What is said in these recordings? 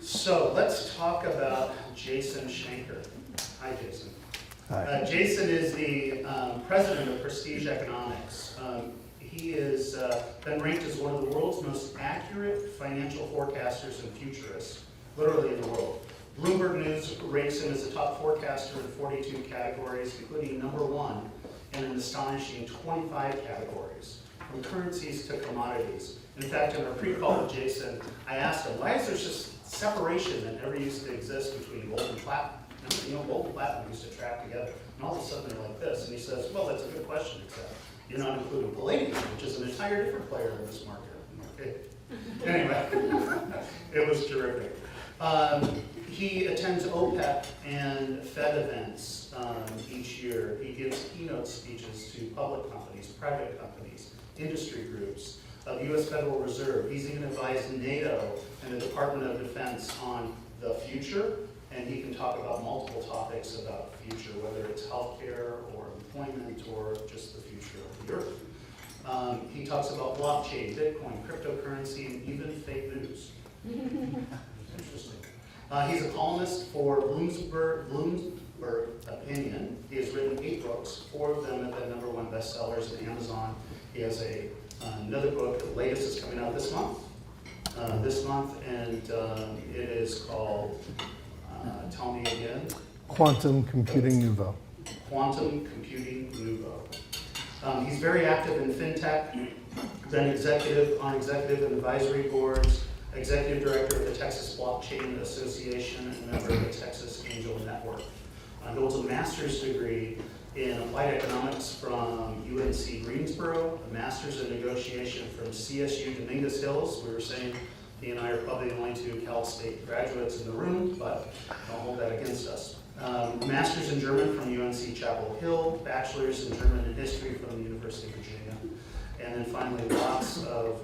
So let's talk about Jason Schenker. Hi, Jason. Hi. Jason is the president of Prestige Economics. He has been ranked as one of the world's most accurate financial forecasters and futurists, literally in the world. Bloomberg News ranks him as a top forecaster in 42 categories, including #1 in an astonishing 25 categories, from currencies to commodities. In fact, in our pre-call with Jason, I asked him, why is there just separation that never used to exist between gold and platinum? You know, gold and platinum used to track together, and all of a sudden they're like this. And he says, well, that's a good question, except you're not including palladium, which is an entire different player in this market. Okay. Anyway, it was terrific. He attends OPEC and Fed events each year. He gives keynote speeches to public companies, private companies, industry groups, of U.S. Federal Reserve. He's even advised NATO and the Department of Defense on the future, and he can talk about multiple topics about the future, whether it's healthcare or employment or just the future of the earth. He talks about blockchain, Bitcoin, cryptocurrency, and even fake news. Interesting. He's a columnist for Bloomberg Opinion. He has written 8 books. 4 of them have been #1 bestsellers at Amazon. He has another book, the latest is coming out this month, and it is called, tell me again. Quantum Computing Nouveau. Quantum Computing Nouveau. He's very active in fintech, been executive on executive and advisory boards, executive director of the Texas Blockchain Association, and member of the Texas Angel Network. He holds a master's degree in applied economics from UNC Greensboro, a master's in negotiation from CSU Dominguez Hills. We were saying he and I are probably the only 2 Cal State graduates in the room, but don't hold that against us. Master's in German from UNC Chapel Hill, bachelor's in German and history from the University of Virginia, and then finally lots of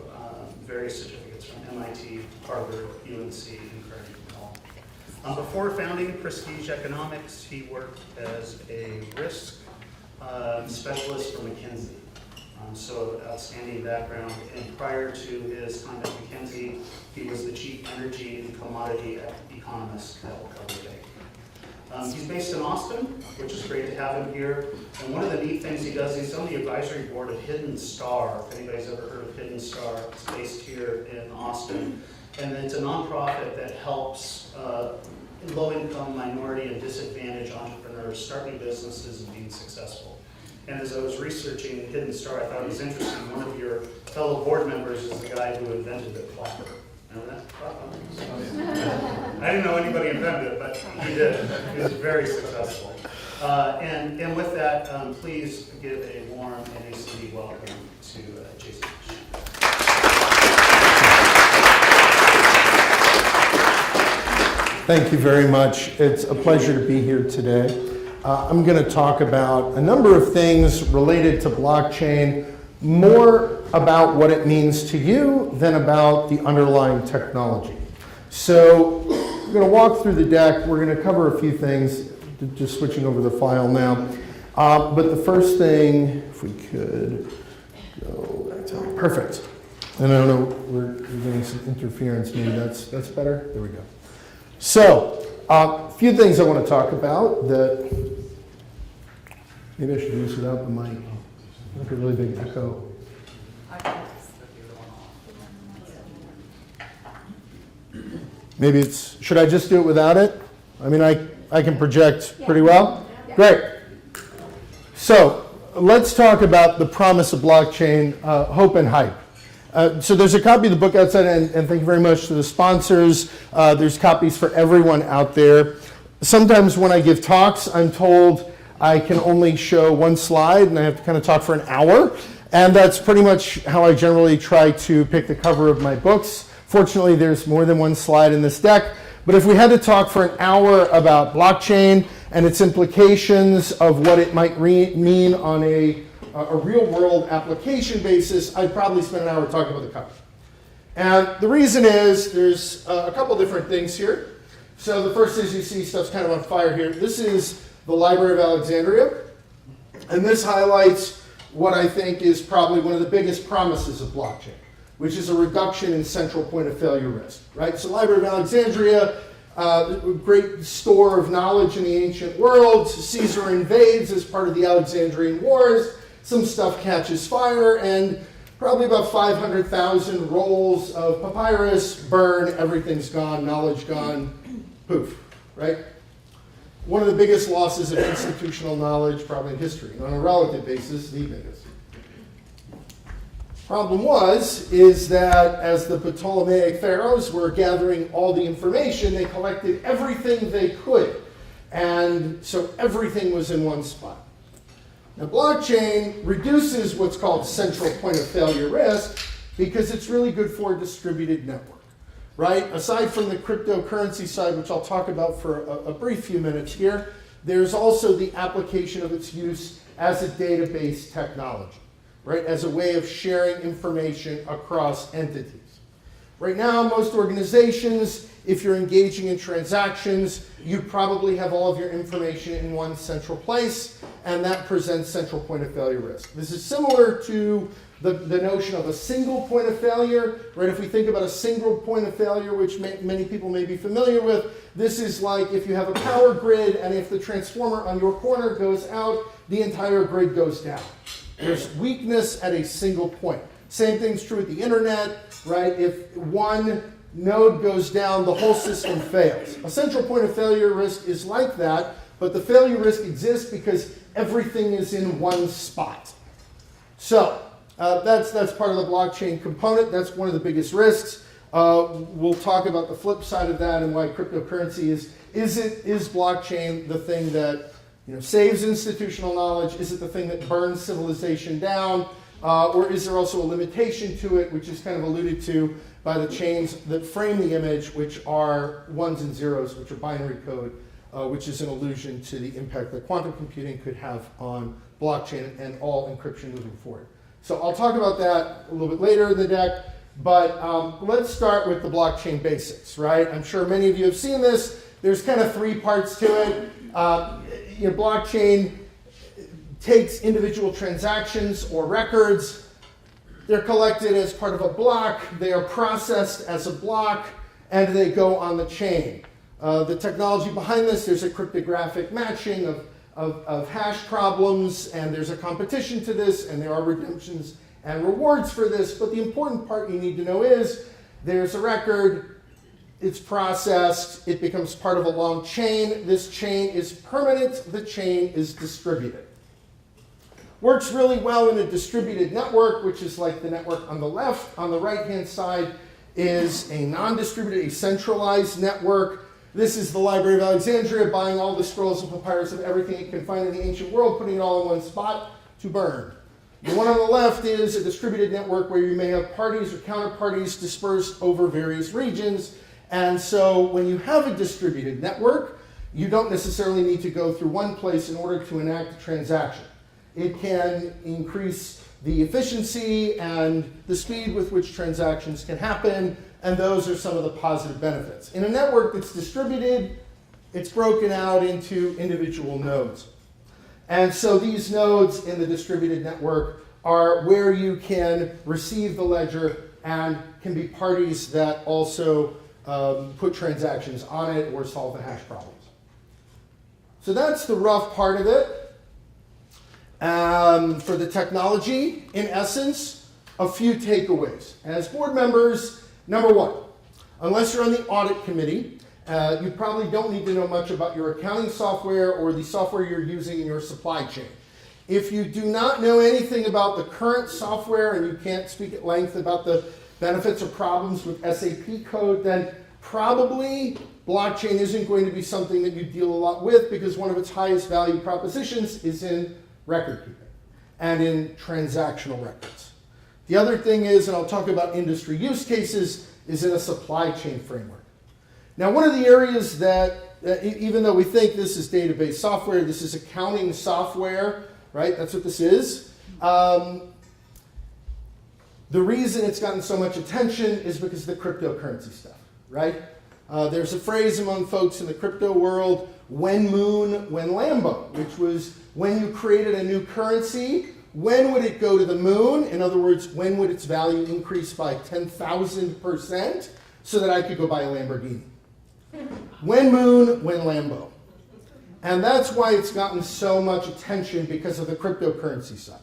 various certificates from MIT, Harvard, UNC, and Carnegie Mellon. Before founding Prestige Economics, he worked as a risk specialist for McKinsey. So outstanding background. And prior to his time at McKinsey, he was the chief energy and commodity economist at Cover Bank. He's based in Austin, which is great to have him here. And one of the neat things he does, he's on the advisory board of Hidden Star. If anybody's ever heard of Hidden Star, it's based here in Austin. And it's a nonprofit that helps low-income, minority, and disadvantaged entrepreneurs start new businesses and being successful. And as I was researching Hidden Star, I thought it was interesting. One of your fellow board members is the guy who invented the clapper. Remember that? I didn't know anybody invented it, but he did. He was very successful. And with that, please give a warm NACD welcome to Jason. Thank you very much. It's a pleasure to be here today. I'm going to talk about a number of things related to blockchain, more about what it means to you than about the underlying technology. So we're going to walk through the deck. We're going to cover a few things, just switching over the file now. But the first thing, if we could go back to, perfect. And I don't know, we're getting some interference. Maybe that's better. There we go. So, a few things I want to talk about that maybe I should do this without the mic. Like a really big echo. Maybe it's, should I just do it without it? I mean, I can project pretty well. Great. So, let's talk about the promise of blockchain, hope and hype. So there's a copy of the book outside, and thank you very much to the sponsors. There's copies for everyone out there. Sometimes when I give talks, I'm told I can only show 1 slide, and I have to kind of talk for an hour. And that's pretty much how I generally try to pick the cover of my books. Fortunately, there's more than 1 slide in this deck. But if we had to talk for an hour about blockchain and its implications of what it might mean on a real-world application basis, I'd probably spend an hour talking about the cover. And the reason is there's a couple different things here. So the first is you see stuff's kind of on fire here. This is the Library of Alexandria. And this highlights what I think is probably one of the biggest promises of blockchain, which is a reduction in central point of failure risk, right? So Library of Alexandria, great store of knowledge in the ancient world. Caesar invades as part of the Alexandrian Wars. Some stuff catches fire, and probably about 500,000 rolls of papyrus burn. Everything's gone, knowledge gone, poof, right? One of the biggest losses of institutional knowledge probably in history. On a relative basis, the biggest. Problem is that as the Ptolemaic pharaohs were gathering all the information, they collected everything they could. And so everything was in one spot. Now, blockchain reduces what's called central point of failure risk because it's really good for a distributed network, right? Aside from the cryptocurrency side, which I'll talk about for a brief few minutes here, there's also the application of its use as a database technology, right? As a way of sharing information across entities. Right now, most organizations, if you're engaging in transactions, you probably have all of your information in one central place, and that presents central point of failure risk. This is similar to the notion of a single point of failure, right? If we think about a single point of failure, which many people may be familiar with, this is like if you have a power grid, and if the transformer on your corner goes out, the entire grid goes down. There's weakness at a single point. Same thing's true with the internet, right? If one node goes down, the whole system fails. A central point of failure risk is like that, but the failure risk exists because everything is in one spot. So that's part of the blockchain component. That's one of the biggest risks. We'll talk about the flip side of that and why cryptocurrency is blockchain the thing that saves institutional knowledge? Is it the thing that burns civilization down? Or is there also a limitation to it, which is kind of alluded to by the chains that frame the image, which are ones and zeros, which are binary code, which is an allusion to the impact that quantum computing could have on blockchain and all encryption moving forward. So I'll talk about that a little bit later in the deck, but let's start with the blockchain basics, right? I'm sure many of you have seen this. There's kind of three parts to it. Blockchain takes individual transactions or records. They're collected as part of a block. They are processed as a block, and they go on the chain. The technology behind this, there's a cryptographic matching of hash problems, and there's a competition to this, and there are redemptions and rewards for this. But the important part you need to know is there's a record. It's processed, it becomes part of a long chain. This chain is permanent, the chain is distributed. Works really well in a distributed network, which is like the network on the left. On the right-hand side is a non-distributed, a centralized network. This is the Library of Alexandria buying all the scrolls and papyrus of everything it can find in the ancient world, putting it all in one spot to burn. The one on the left is a distributed network where you may have parties or counterparties dispersed over various regions. And so when you have a distributed network, you don't necessarily need to go through one place in order to enact a transaction. It can increase the efficiency and the speed with which transactions can happen, and those are some of the positive benefits. In a network that's distributed, it's broken out into individual nodes. And so these nodes in the distributed network are where you can receive the ledger and can be parties that also put transactions on it or solve the hash problems. So that's the rough part of it. For the technology, in essence, a few takeaways. As board members, number one, unless you're on the audit committee, you probably don't need to know much about your accounting software or the software you're using in your supply chain. If you do not know anything about the current software and you can't speak at length about the benefits or problems with SAP code, then probably blockchain isn't going to be something that you deal a lot with, because one of its highest value propositions is in record keeping and in transactional records. The other thing is, and I'll talk about industry use cases, is in a supply chain framework. Now, one of the areas that, even though we think this is database software, this is accounting software, right? That's what this is. The reason it's gotten so much attention is because of the cryptocurrency stuff, right? There's a phrase among folks in the crypto world, when moon, when Lambo, which was when you created a new currency when would it go to the moon? In other words, when would its value increase by 10,000% so that I could go buy a Lamborghini? When moon, when Lambo. And that's why it's gotten so much attention, because of the cryptocurrency side.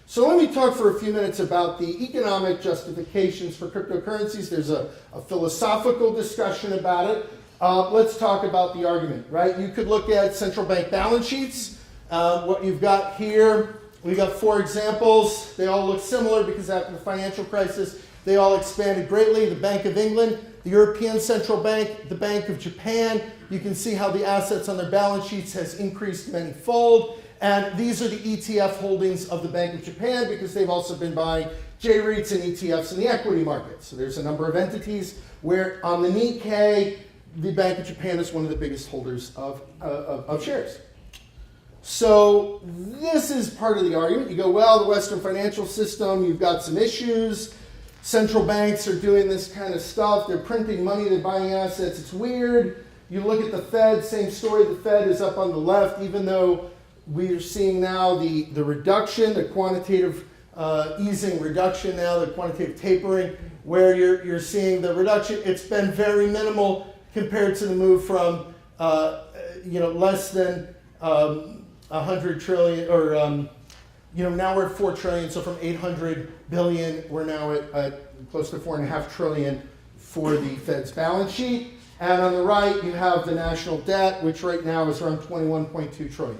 So let me talk for a few minutes about the economic justifications for cryptocurrencies. There's a philosophical discussion about it. Let's talk about the argument, right? You could look at central bank balance sheets. What you've got here, we've got 4 examples. They all look similar because after the financial crisis, they all expanded greatly. The Bank of England, the European Central Bank, the Bank of Japan. You can see how the assets on their balance sheets has increased many-fold. And these are the ETF holdings of the Bank of Japan, because they've also been buying J-REITs and ETFs in the equity market. So there's a number of entities where on the Nikkei, the Bank of Japan is one of the biggest holders of shares. So this is part of the argument. You go, well, the Western financial system, you've got some issues. Central banks are doing this kind of stuff. They're printing money, they're buying assets. It's weird. You look at the Fed, same story. The Fed is up on the left, even though we are seeing now the reduction, the quantitative easing reduction now, the quantitative tapering, where you're seeing the reduction. It's been very minimal compared to the move from less than 100 trillion, or now we're at 4 trillion. So from 800 billion, we're now at close to 4.5 trillion for the Fed's balance sheet. And on the right, you have the national debt, which right now is around 21.2 trillion.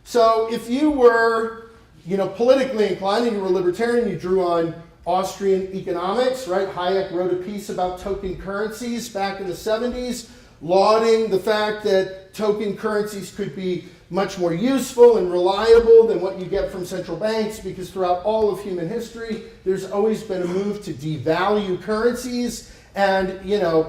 So if you were, politically inclined and you were libertarian, you drew on Austrian economics, right? Hayek wrote a piece about token currencies back in the 70s, lauding the fact that token currencies could be much more useful and reliable than what you get from central banks, because throughout all of human history, there's always been a move to devalue currencies. And,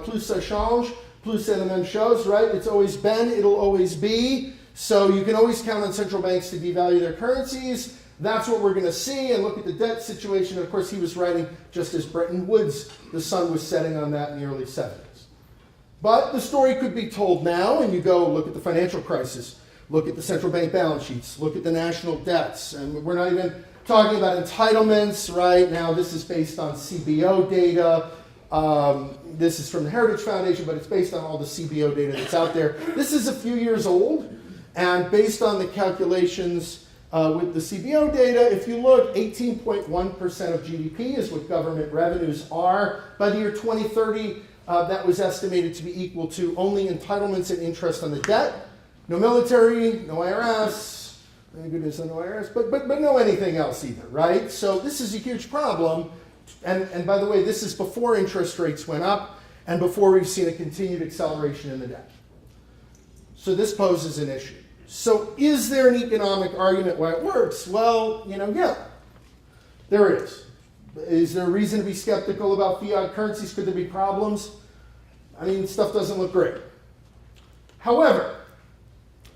plus ça change, plus c'est la même chose, right? It's always been, it'll always be. So you can always count on central banks to devalue their currencies. That's what we're going to see. And look at the debt situation. Of course, he was writing just as Bretton Woods, the sun was setting on that in the early 70s. But the story could be told now, and you go look at the financial crisis, look at the central bank balance sheets, look at the national debts. And we're not even talking about entitlements, right? Now, this is based on CBO data. This is from the Heritage Foundation, but it's based on all the CBO data that's out there. This is a few years old. And based on the calculations with the CBO data, if you look, 18.1% of GDP is what government revenues are. By the year 2030, that was estimated to be equal to only entitlements and interest on the debt. No military, no IRS, thank goodness no IRS, but no anything else either, right? So this is a huge problem. And by the way, this is before interest rates went up and before we've seen a continued acceleration in the debt. So this poses an issue. So is there an economic argument why it works? Well, yeah, there is. Is there a reason to be skeptical about fiat currencies? Could there be problems? I mean, stuff doesn't look great. However,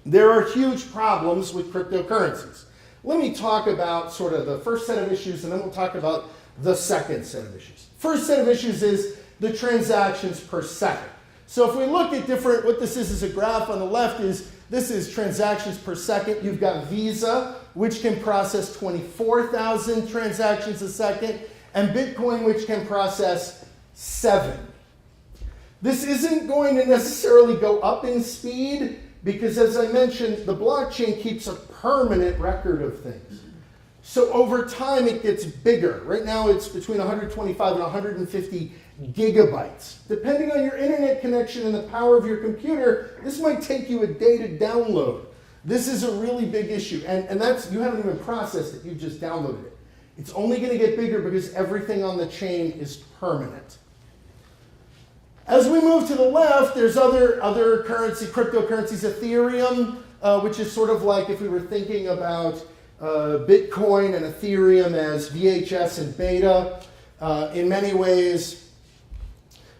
there are huge problems with cryptocurrencies. Let me talk about sort of the first set of issues, and then we'll talk about the second set of issues. First set of issues is the transactions per second. So if we look at what this is a graph on the left this is transactions per second. You've got Visa, which can process 24,000 transactions a second, and Bitcoin, which can process 7. This isn't going to necessarily go up in speed because, as I mentioned, the blockchain keeps a permanent record of things. So over time, it gets bigger. Right now, it's between 125 and 150 gigabytes. Depending on your internet connection and the power of your computer, this might take you a day to download. This is a really big issue. And that's, you haven't even processed it, you just downloaded it. It's only going to get bigger because everything on the chain is permanent. As we move to the left, there's other cryptocurrencies, Ethereum, which is sort of like if we were thinking about Bitcoin and Ethereum as VHS and beta. In many ways,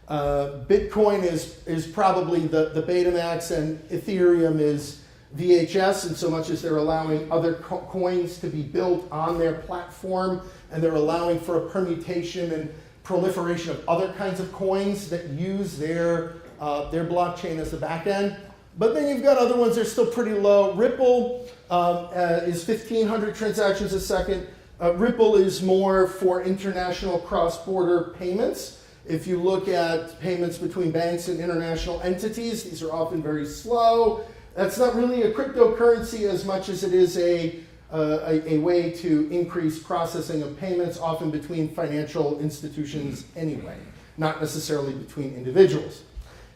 Bitcoin is probably the Betamax and Ethereum is VHS, in so much as they're allowing other coins to be built on their platform, and they're allowing for a permutation and proliferation of other kinds of coins that use their blockchain as the back end. But then you've got other ones that are still pretty low. Ripple is 1,500 transactions a second. Ripple is more for international cross-border payments. If you look at payments between banks and international entities, these are often very slow. That's not really a cryptocurrency as much as it is a way to increase processing of payments, often between financial institutions anyway, not necessarily between individuals.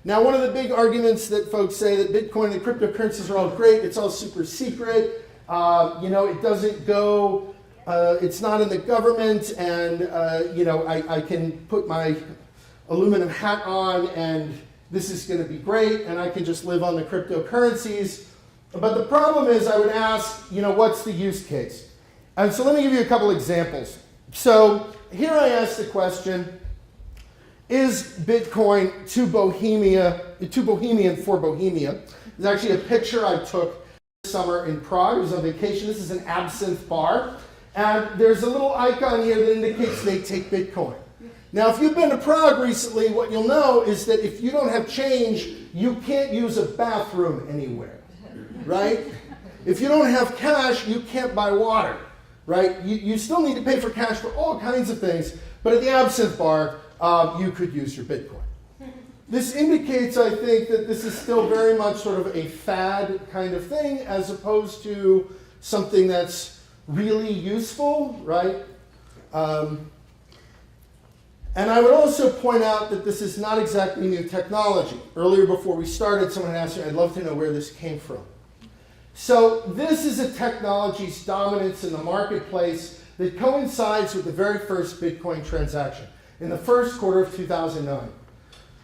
Now, one of the big arguments that folks say that Bitcoin and cryptocurrencies are all great, it's all super secret, it doesn't go, it's not in the government, and I can put my aluminum hat on and this is going to be great, and I can just live on the cryptocurrencies. But the problem is, I would ask, what's the use case? And so let me give you a couple examples. So here I ask the question, is Bitcoin too bohemian for Bohemia? There's actually a picture I took this summer in Prague. I was on vacation. This is an absinthe bar. And there's a little icon here that indicates they take Bitcoin. Now, if you've been to Prague recently, what you'll know is that if you don't have change, you can't use a bathroom anywhere, right? If you don't have cash, you can't buy water, right? You still need to pay for cash for all kinds of things, but at the absinthe bar, you could use your Bitcoin. This indicates, I think, that this is still very much sort of a fad kind of thing, as opposed to something that's really useful, right? And I would also point out that this is not exactly new technology. Earlier, before we started, someone asked me, I'd love to know where this came from. So this is a technology's dominance in the marketplace that coincides with the very first Bitcoin transaction in the first quarter of 2009. Do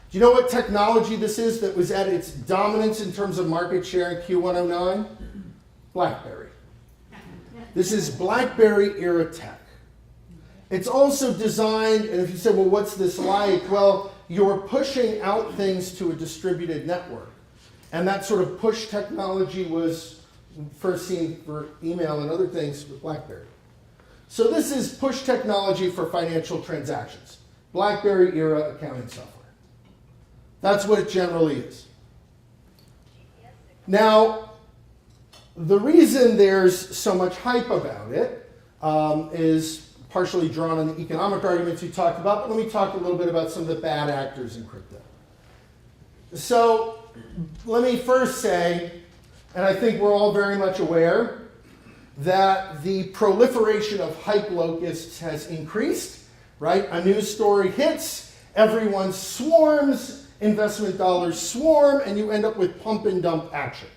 you know what technology this is that was at its dominance in terms of market share in Q109? BlackBerry. This is BlackBerry era tech. It's also designed, and if you say, well, what's this like? Well, you're pushing out things to a distributed network. And that sort of push technology was first seen for email and other things with BlackBerry. So this is push technology for financial transactions. BlackBerry era accounting software. That's what it generally is. Now, the reason there's so much hype about it is partially drawn on the economic arguments you talked about, but let me talk a little bit about some of the bad actors in crypto. So let me first say, and I think we're all very much aware, that the proliferation of hype locusts has increased, right? A news story hits, everyone swarms, investment dollars swarm, and you end up with pump and dump action.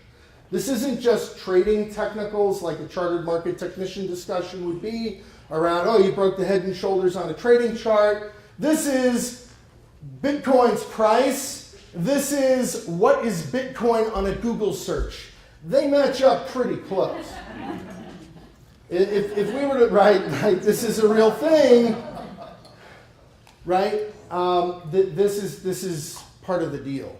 This isn't just trading technicals like a chartered market technician discussion would be around, oh, you broke the head and shoulders on a trading chart. This is Bitcoin's price. This is what is Bitcoin on a Google search. They match up pretty close. If we were to, right, this is a real thing, right? This is part of the deal.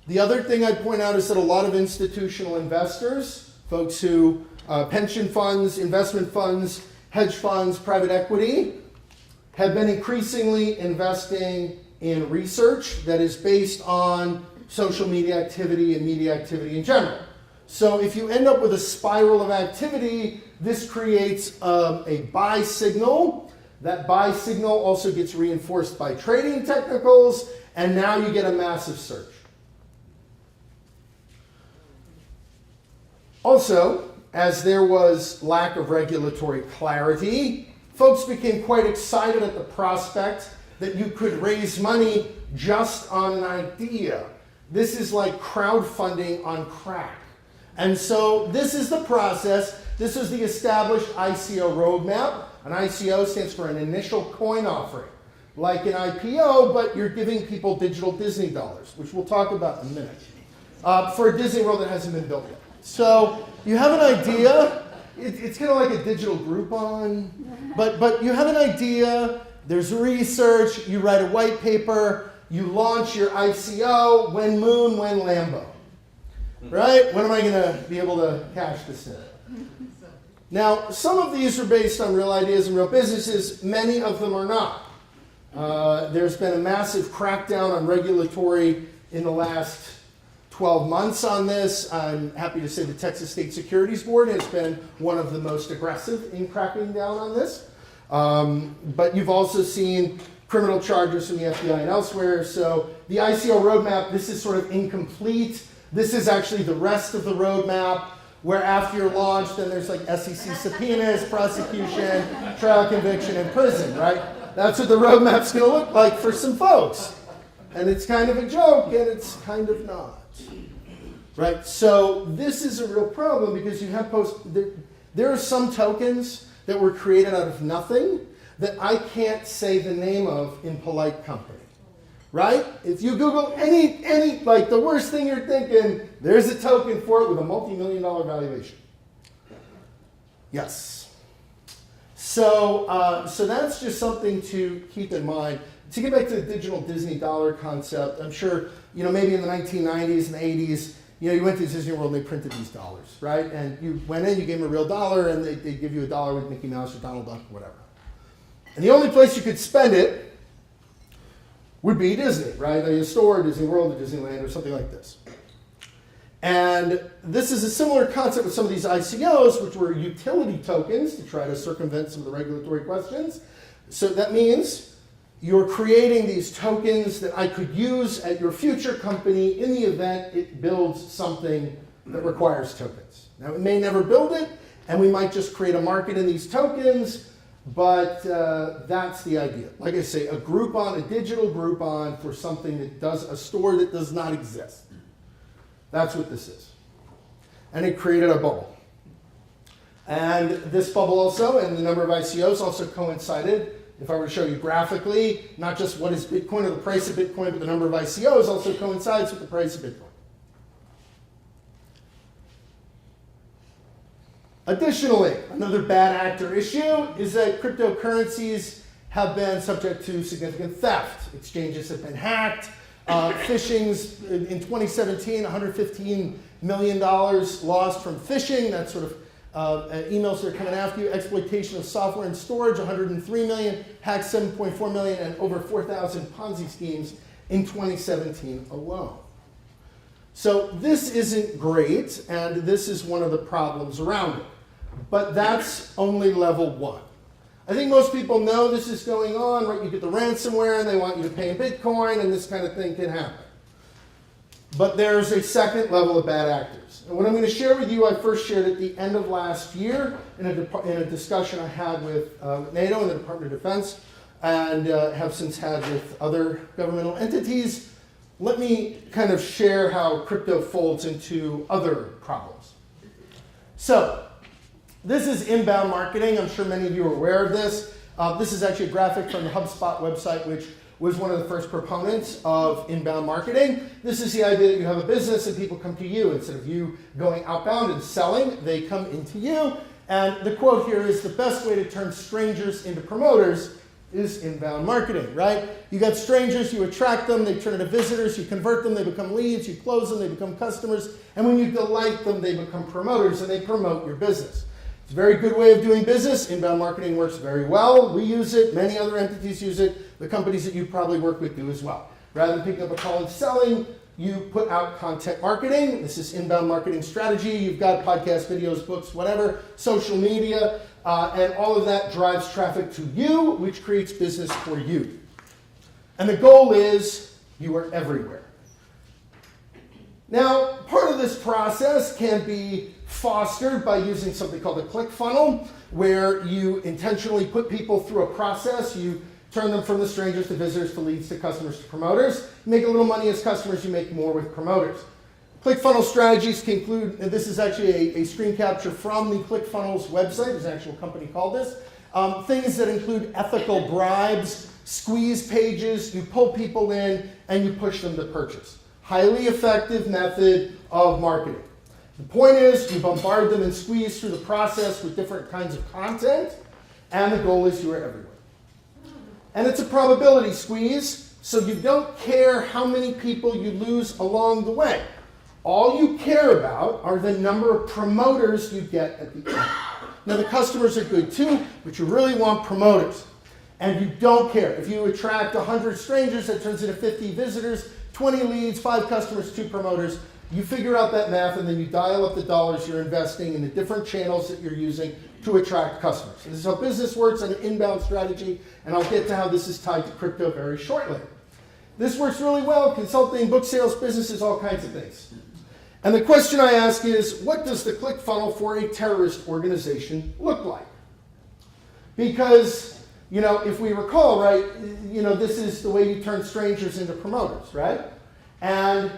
The other thing I'd point out is that a lot of institutional investors, folks who, pension funds, investment funds, hedge funds, private equity, have been increasingly investing in research that is based on social media activity and media activity in general. So if you end up with a spiral of activity, this creates a buy signal. That buy signal also gets reinforced by trading technicals, and now you get a massive surge. Also, as there was lack of regulatory clarity, folks became quite excited at the prospect that you could raise money just on an idea. This is like crowdfunding on crack. And so this is the process. This is the established ICO roadmap. An ICO stands for an initial coin offering, like an IPO, but you're giving people digital Disney dollars, which we'll talk about in a minute, for a Disney World that hasn't been built yet. So you have an idea. It's kind of like a digital Groupon, but you have an idea. There's research. You write a white paper. You launch your ICO. When Moon, when Lambo. Right? When am I going to be able to cash this in? Now, some of these are based on real ideas and real businesses. Many of them are not. There's been a massive crackdown on regulatory in the last 12 months on this. I'm happy to say the Texas State Securities Board has been one of the most aggressive in cracking down on this. But you've also seen criminal charges from the FBI and elsewhere. So the ICO roadmap, this is sort of incomplete. This is actually the rest of the roadmap, where after you're launched, then there's like SEC subpoenas, prosecution, trial, conviction, and prison, right? That's what the roadmap's going to look like for some folks. And it's kind of a joke, and it's kind of not. Right? So this is a real problem because you have there are some tokens that were created out of nothing that I can't say the name of in polite company. Right? If you Google any like the worst thing you're thinking, there's a token for it with a multi-million-dollar valuation. Yes. So that's just something to keep in mind. To get back to the digital Disney dollar concept, I'm sure, maybe in the 1990s and 80s, you went to Disney World and they printed these dollars, right? And you went in, you gave them a real dollar, and they'd give you a dollar with Mickey Mouse or Donald Duck or whatever. And the only place you could spend it would be Disney, right? A store, Disney World, or Disneyland, or something like this. And this is a similar concept with some of these ICOs, which were utility tokens to try to circumvent some of the regulatory questions. So that means you're creating these tokens that I could use at your future company in the event it builds something that requires tokens. Now, it may never build it, and we might just create a market in these tokens, but that's the idea. Like I say, a digital Groupon for something that does a store that does not exist. That's what this is. And it created a bubble. And this bubble also, and the number of ICOs also coincided. If I were to show you graphically, not just what is Bitcoin or the price of Bitcoin, but the number of ICOs also coincides with the price of Bitcoin. Additionally, another bad actor issue is that cryptocurrencies have been subject to significant theft. Exchanges have been hacked. Phishings in 2017, $115 million lost from phishing. That's sort of emails that are coming after you. Exploitation of software and storage, 103 million. Hacked 7.4 million, and over 4,000 Ponzi schemes in 2017 alone. So this isn't great, and this is one of the problems around it. But that's only level one. I think most people know this is going on, right? You get the ransomware, and they want you to pay in Bitcoin, and this kind of thing can happen. But there's a second level of bad actors. And what I'm going to share with you, I first shared at the end of last year in a discussion I had with NATO and the Department of Defense, and have since had with other governmental entities. Let me kind of share how crypto folds into other problems. So, this is inbound marketing. I'm sure many of you are aware of this. This is actually a graphic from the HubSpot website, which was one of the first proponents of inbound marketing. This is the idea that you have a business and people come to you. Instead of you going outbound and selling, they come into you. And the quote here is, the best way to turn strangers into promoters is inbound marketing, right? You got strangers, you attract them, they turn into visitors, you convert them, they become leads, you close them, they become customers, and when you delight them, they become promoters, and they promote your business. It's a very good way of doing business. Inbound marketing works very well. We use it. Many other entities use it. The companies that you probably work with do as well. Rather than picking up a call and selling, you put out content marketing. This is inbound marketing strategy. You've got podcasts, videos, books, whatever, social media, and all of that drives traffic to you, which creates business for you. And the goal is you are everywhere. Now, part of this process can be fostered by using something called a click funnel, where you intentionally put people through a process. You turn them from the strangers to visitors to leads to customers to promoters. You make a little money as customers, you make more with promoters. ClickFunnels strategies can include, and this is actually a screen capture from the ClickFunnels website, there's an actual company called this, things that include ethical bribes, squeeze pages, you pull people in and you push them to purchase. Highly effective method of marketing. The point is, you bombard them and squeeze through the process with different kinds of content, and the goal is you are everywhere. And it's a probability squeeze, so you don't care how many people you lose along the way. All you care about are the number of promoters you get at the end. Now, the customers are good too, but you really want promoters. And you don't care. If you attract 100 strangers, that turns into 50 visitors, 20 leads, 5 customers, 2 promoters. You figure out that math, and then you dial up the dollars you're investing in the different channels that you're using to attract customers. This is how business works on an inbound strategy, and I'll get to how this is tied to crypto very shortly. This works really well, consulting, book sales, businesses, all kinds of things. And the question I ask is, what does the click funnel for a terrorist organization look like? Because, if we recall, right, this is the way you turn strangers into promoters, right? And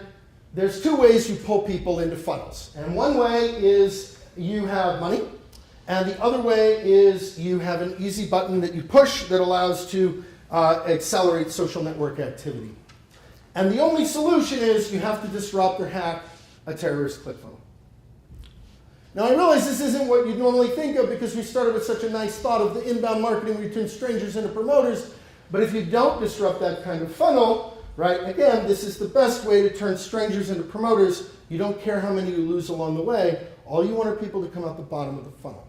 there's two ways you pull people into funnels. And one way is you have money, and the other way is you have an easy button that you push that allows to accelerate social network activity. And the only solution is you have to disrupt or hack a terrorist click funnel. Now, I realize this isn't what you'd normally think of because we started with such a nice thought of the inbound marketing where you turn strangers into promoters. But if you don't disrupt that kind of funnel, right, again, this is the best way to turn strangers into promoters. You don't care how many you lose along the way. All you want are people to come out the bottom of the funnel.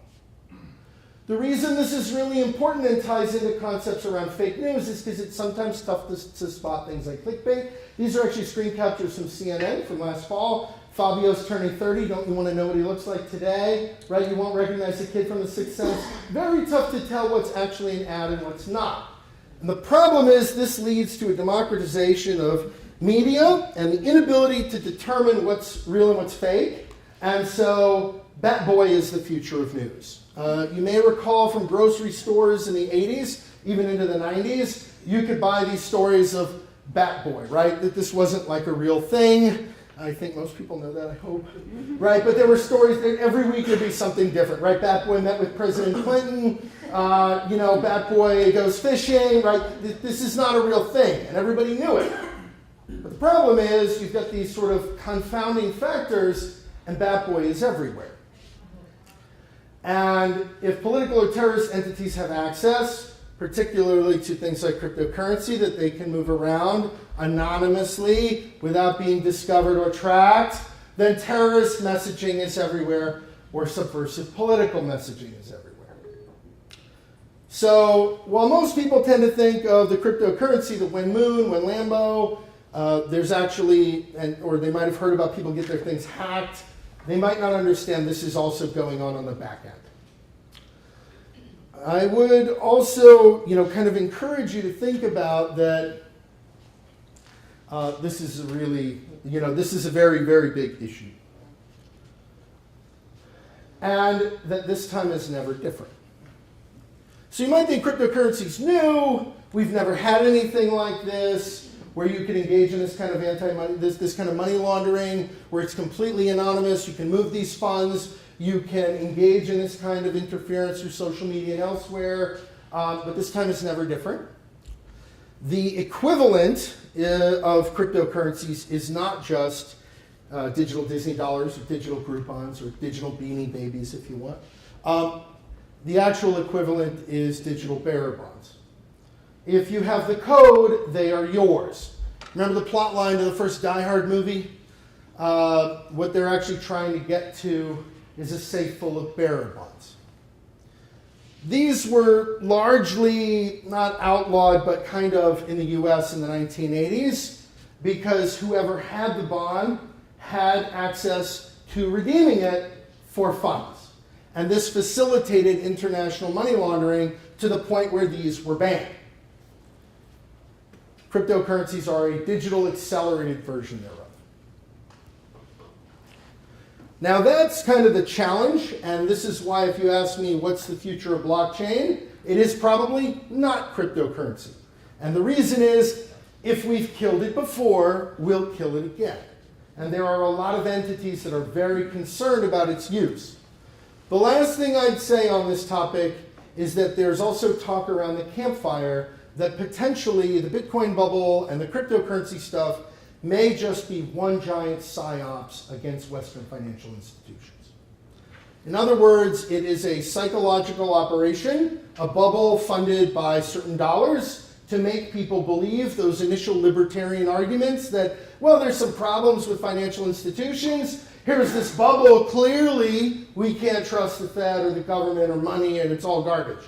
The reason this is really important and ties into concepts around fake news is because it's sometimes tough to spot things like clickbait. These are actually screen captures from CNN from last fall. Fabio's turning 30. Don't you want to know what he looks like today? Right? You won't recognize the kid from The Sixth Sense. Very tough to tell what's actually an ad and what's not. And the problem is this leads to a democratization of media and the inability to determine what's real and what's fake. And so Bat Boy is the future of news. You may recall from grocery stores in the 80s, even into the 90s, you could buy these stories of Bat Boy, right? That this wasn't like a real thing. I think most people know that, I hope. Right? But there were stories that every week there'd be something different, right? Bat Boy met with President Clinton. Bat Boy goes fishing, right? This is not a real thing, and everybody knew it. But the problem is you've got these sort of confounding factors, and Bat Boy is everywhere. And if political or terrorist entities have access, particularly to things like cryptocurrency that they can move around anonymously without being discovered or tracked, then terrorist messaging is everywhere, or subversive political messaging is everywhere. So while most people tend to think of the cryptocurrency, the When Moon, When Lambo, there's actually, or they might have heard about people get their things hacked, they might not understand this is also going on the back end. I would also, kind of encourage you to think about that this is a really, this is a very, very big issue. And that this time is never different. So you might think cryptocurrency's new, we've never had anything like this, where you can engage in this kind of this kind of money laundering, where it's completely anonymous, you can move these funds, you can engage in this kind of interference through social media and elsewhere, but this time is never different. The equivalent of cryptocurrencies is not just digital Disney dollars or digital Groupons or digital Beanie Babies, if you want. The actual equivalent is digital bearer bonds. If you have the code, they are yours. Remember the plot line to the first Die Hard movie? What they're actually trying to get to is a safe full of bearer bonds. These were largely not outlawed, but kind of in the US in the 1980s, because whoever had the bond had access to redeeming it for funds. And this facilitated international money laundering to the point where these were banned. Cryptocurrencies are a digital accelerated version thereof. Now that's kind of the challenge, and this is why if you ask me what's the future of blockchain, it is probably not cryptocurrency. And the reason is, if we've killed it before, we'll kill it again. And there are a lot of entities that are very concerned about its use. The last thing I'd say on this topic is that there's also talk around the campfire that potentially the Bitcoin bubble and the cryptocurrency stuff may just be one giant psyops against Western financial institutions. In other words, it is a psychological operation, a bubble funded by certain dollars to make people believe those initial libertarian arguments that, well, there's some problems with financial institutions. Here's this bubble. Clearly, we can't trust the Fed or the government or money, and it's all garbage.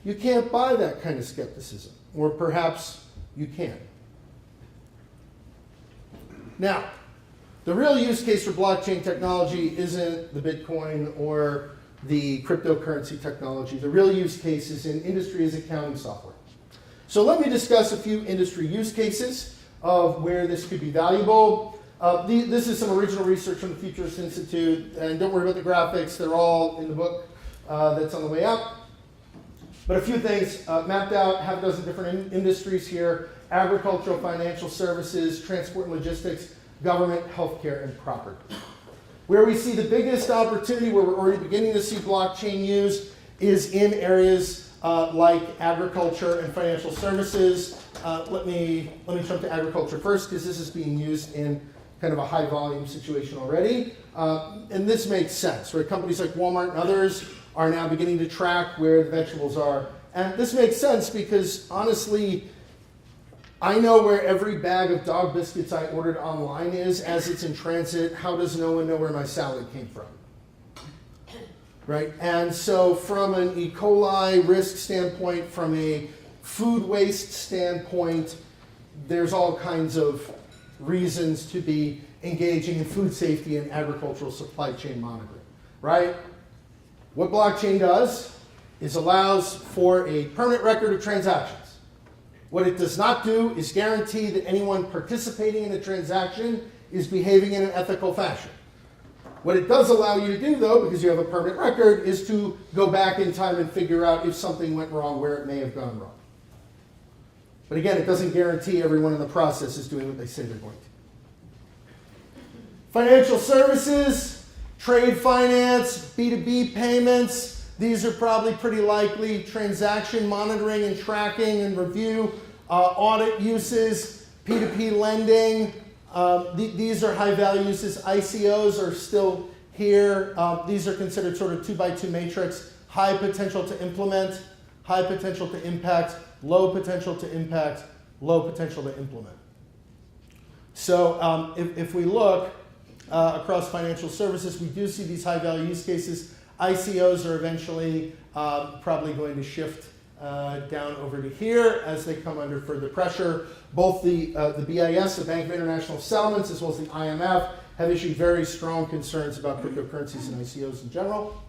You can't buy that kind of skepticism, or perhaps you can. Now, The real use case for blockchain technology isn't the Bitcoin or the cryptocurrency technology. The real use case is in industry as accounting software. So let me discuss a few industry use cases of where this could be valuable. This is some original research from the Futurist Institute, and don't worry about the graphics. They're all in the book that's on the way up. But a few things mapped out, half a dozen different industries here: agricultural, financial services, transport and logistics, government, healthcare, and property. Where we see the biggest opportunity, where we're already beginning to see blockchain used, is in areas like agriculture and financial services. Let me jump to agriculture first, because this is being used in kind of a high volume situation already. And this makes sense, right? Companies like Walmart and others are now beginning to track where the vegetables are. And this makes sense because, honestly, I know where every bag of dog biscuits I ordered online is as it's in transit. How does no one know where my salad came from? Right? And so from an E. coli risk standpoint, from a food waste standpoint, there's all kinds of reasons to be engaging in food safety and agricultural supply chain monitoring, right? What blockchain does is allows for a permanent record of transactions. What it does not do is guarantee that anyone participating in the transaction is behaving in an ethical fashion. What it does allow you to do, though, because you have a permanent record, is to go back in time and figure out if something went wrong, where it may have gone wrong. But again, it doesn't guarantee everyone in the process is doing what they say they're going to. Financial services, trade finance, B2B payments, these are probably pretty likely. Transaction monitoring and tracking and review, audit uses, P2P lending, these are high value uses. ICOs are still here. These are considered sort of 2x2 matrix, high potential to implement, high potential to impact, low potential to impact, low potential to implement. So if we look across financial services, we do see these high value use cases. ICOs are eventually probably going to shift down over to here as they come under further pressure. Both the BIS, the Bank of International Settlements, as well as the IMF, have issued very strong concerns about cryptocurrencies and ICOs in general.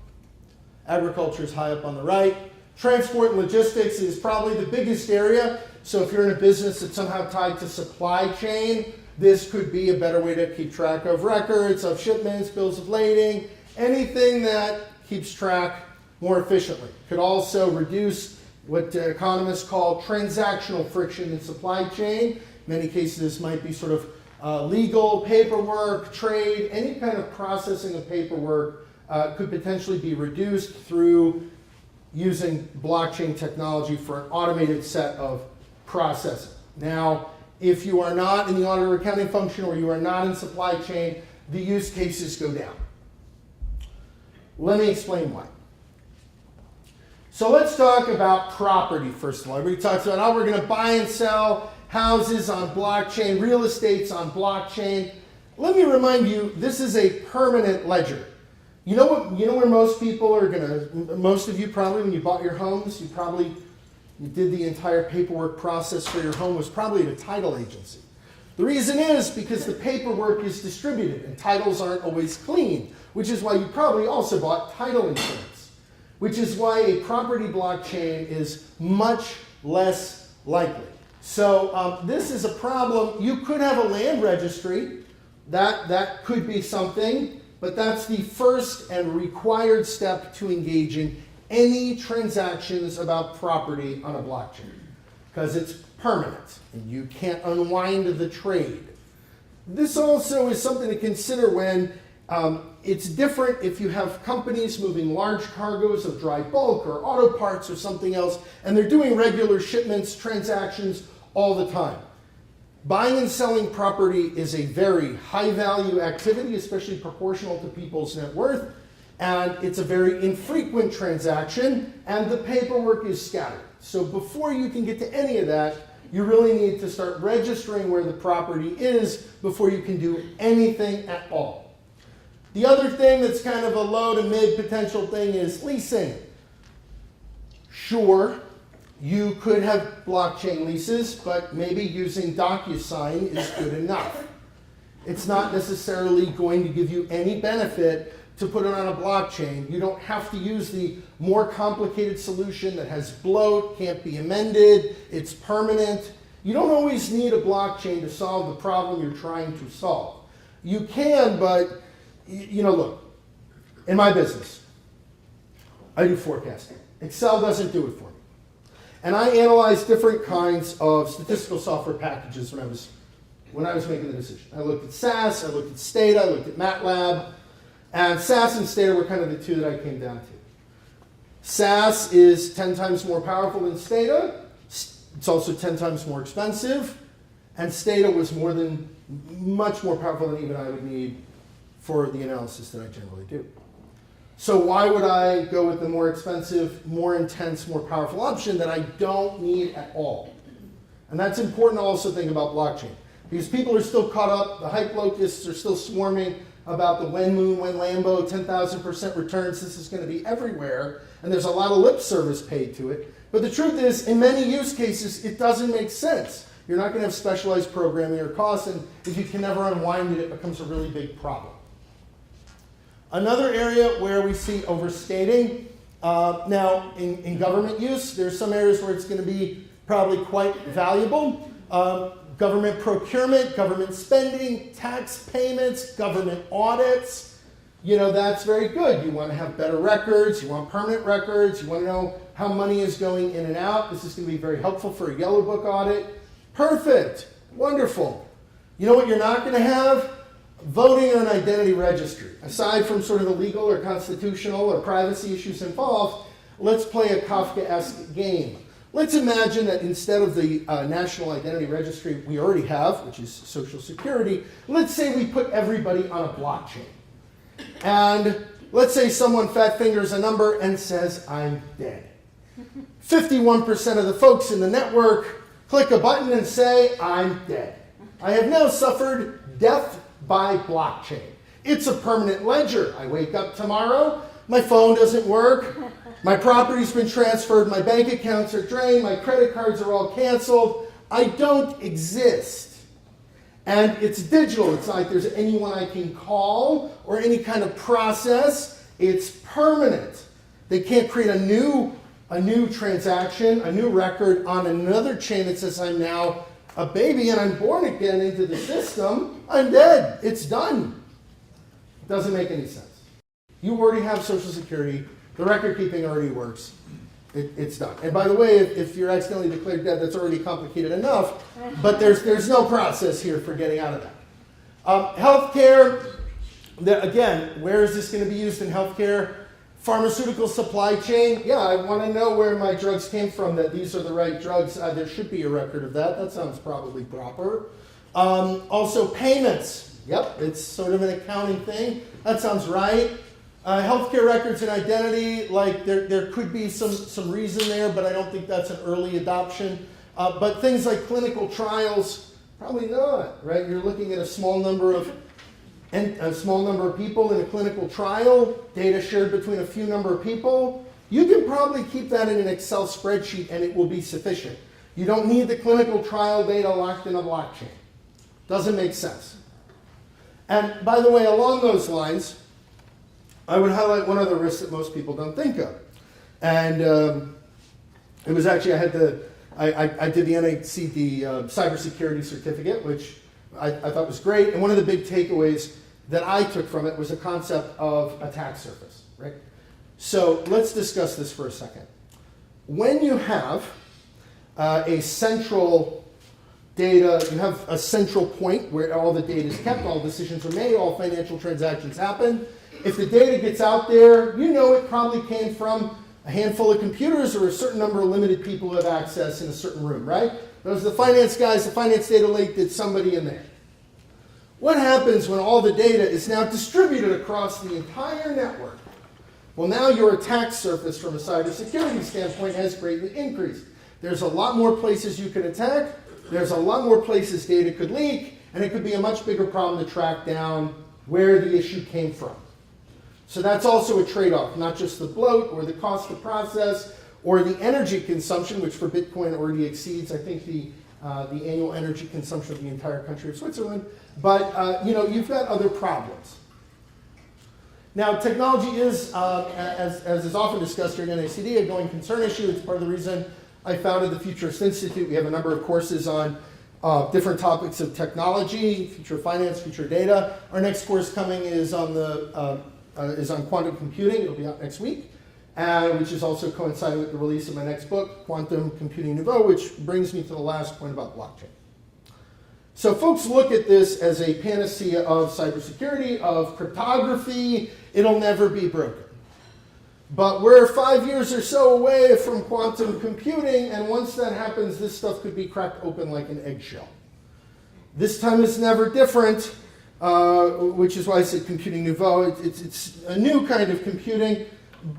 Agriculture is high up on the right. Transport and logistics is probably the biggest area. So if you're in a business that's somehow tied to supply chain, this could be a better way to keep track of records, of shipments, bills of lading, anything that keeps track more efficiently. Could also reduce what economists call transactional friction in supply chain. In many cases, this might be sort of legal, paperwork, trade, any kind of processing of paperwork could potentially be reduced through using blockchain technology for an automated set of processing. Now, if you are not in the audit or accounting function, or you are not in supply chain, the use cases go down. Let me explain why. So let's talk about property first of all. Everybody talks about how we're going to buy and sell houses on blockchain, real estate's on blockchain. Let me remind you, this is a permanent ledger. You know where most people are most of you probably, when you bought your homes, you did the entire paperwork process for your home was probably at a title agency. The reason is because the paperwork is distributed and titles aren't always clean, which is why you probably also bought title insurance, which is why a property blockchain is much less likely. So this is a problem. You could have a land registry. That could be something, but that's the first and required step to engage in any transactions about property on a blockchain, because it's permanent and you can't unwind the trade. This also is something to consider when it's different if you have companies moving large cargoes of dry bulk or auto parts or something else, and they're doing regular shipments, transactions all the time. Buying and selling property is a very high value activity, especially proportional to people's net worth, and it's a very infrequent transaction, and the paperwork is scattered. So before you can get to any of that, you really need to start registering where the property is before you can do anything at all. The other thing that's kind of a low to mid potential thing is leasing. Sure, you could have blockchain leases, but maybe using DocuSign is good enough. It's not necessarily going to give you any benefit to put it on a blockchain. You don't have to use the more complicated solution that has bloat, can't be amended, it's permanent. You don't always need a blockchain to solve the problem you're trying to solve. You can, but, look, in my business, I do forecasting. Excel doesn't do it for me. And I analyze different kinds of statistical software packages when I was making the decision. I looked at SAS, I looked at Stata, I looked at MATLAB, and SAS and Stata were kind of the two that I came down to. SAS is 10 times more powerful than Stata. It's also 10 times more expensive, and Stata was much more powerful than even I would need for the analysis that I generally do. So why would I go with the more expensive, more intense, more powerful option that I don't need at all? And that's important to also think about blockchain. Because people are still caught up, the hype locusts are still swarming about the when Moon, when Lambo, 10,000% returns, this is going to be everywhere, and there's a lot of lip service paid to it. But the truth is, in many use cases, it doesn't make sense. You're not going to have specialized programming or costs, and if you can never unwind it, it becomes a really big problem. Another area where we see overstating, now in government use, there's some areas where it's going to be probably quite valuable. Government procurement, government spending, tax payments, government audits, that's very good. You want to have better records, you want permanent records, you want to know how money is going in and out. This is going to be very helpful for a yellow book audit. Perfect, wonderful. You know what you're not going to have? Voting or an identity registry. Aside from sort of the legal or constitutional or privacy issues involved, let's play a Kafkaesque game. Let's imagine that instead of the national identity registry we already have, which is Social Security, let's say we put everybody on a blockchain. And let's say someone fat fingers a number and says, I'm dead. 51% of the folks in the network click a button and say, I'm dead. I have now suffered death by blockchain. It's a permanent ledger. I wake up tomorrow, my phone doesn't work, my property's been transferred, my bank accounts are drained, my credit cards are all canceled. I don't exist. And it's digital. It's not like there's anyone I can call or any kind of process. It's permanent. They can't create a new transaction, a new record on another chain that says I'm now a baby and I'm born again into the system. I'm dead. It's done. It doesn't make any sense. You already have Social Security. The record keeping already works. It's done. And by the way, if you're accidentally declared dead, that's already complicated enough. But there's no process here for getting out of that. Healthcare, again, where is this going to be used in healthcare? Pharmaceutical supply chain. Yeah, I want to know where my drugs came from, that these are the right drugs. There should be a record of that. That sounds probably proper. Also payments. Yep, it's sort of an accounting thing. That sounds right. Healthcare records and identity, like there could be some reason there, but I don't think that's an early adoption. But things like clinical trials, probably not, right? You're looking at a small number of people in a clinical trial, data shared between a few number of people. You can probably keep that in an Excel spreadsheet and it will be sufficient. You don't need the clinical trial data locked in a blockchain. Doesn't make sense. And by the way, along those lines, I would highlight one other risk that most people don't think of. And it was actually, I did the NHC, the cybersecurity certificate, which I thought was great. And one of the big takeaways that I took from it was the concept of attack surface, right? So let's discuss this for a second. When you have a central data, you have a central point where all the data is kept, all decisions are made, all financial transactions happen. If the data gets out there, you know it probably came from a handful of computers or a certain number of limited people who have access in a certain room, right? Those are the finance guys, the finance data lake, did somebody in there. What happens when all the data is now distributed across the entire network? Well, now your attack surface from a cybersecurity standpoint has greatly increased. There's a lot more places you can attack, there's a lot more places data could leak, and it could be a much bigger problem to track down where the issue came from. So that's also a trade-off, not just the bloat or the cost to process or the energy consumption, which for Bitcoin already exceeds, I think, the the annual energy consumption of the entire country of Switzerland. But you've got other problems. Now, technology is, as is often discussed during NACD, a going concern issue. It's part of the reason I founded the Futurist Institute. We have a number of courses on different topics of technology, future finance, future data. Our next course coming is on quantum computing. It'll be out next week, which is also coinciding with the release of my next book, Quantum Computing Nouveau, which brings me to the last point about blockchain. So folks look at this as a panacea of cybersecurity, of cryptography. It'll never be broken. But we're 5 years or so away from quantum computing, and once that happens, this stuff could be cracked open like an eggshell. This time is never different, which is why I said computing nouveau. It's a new kind of computing.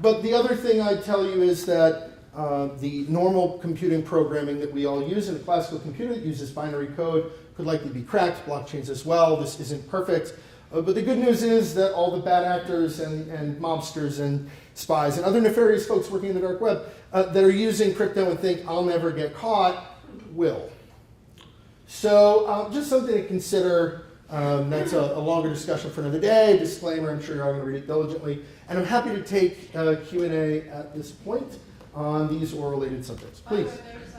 But the other thing I'd tell you is that the normal computing programming that we all use in a classical computer that uses binary code could likely be cracked, blockchains as well. This isn't perfect. But the good news is that all the bad actors and mobsters and spies and other nefarious folks working in the dark web that are using crypto and think I'll never get caught will. So just something to consider. That's a longer discussion for another day. Disclaimer, I'm sure you're all going to read it diligently. And I'm happy to take Q&A at this point on these or related subjects. Please. By the way, there's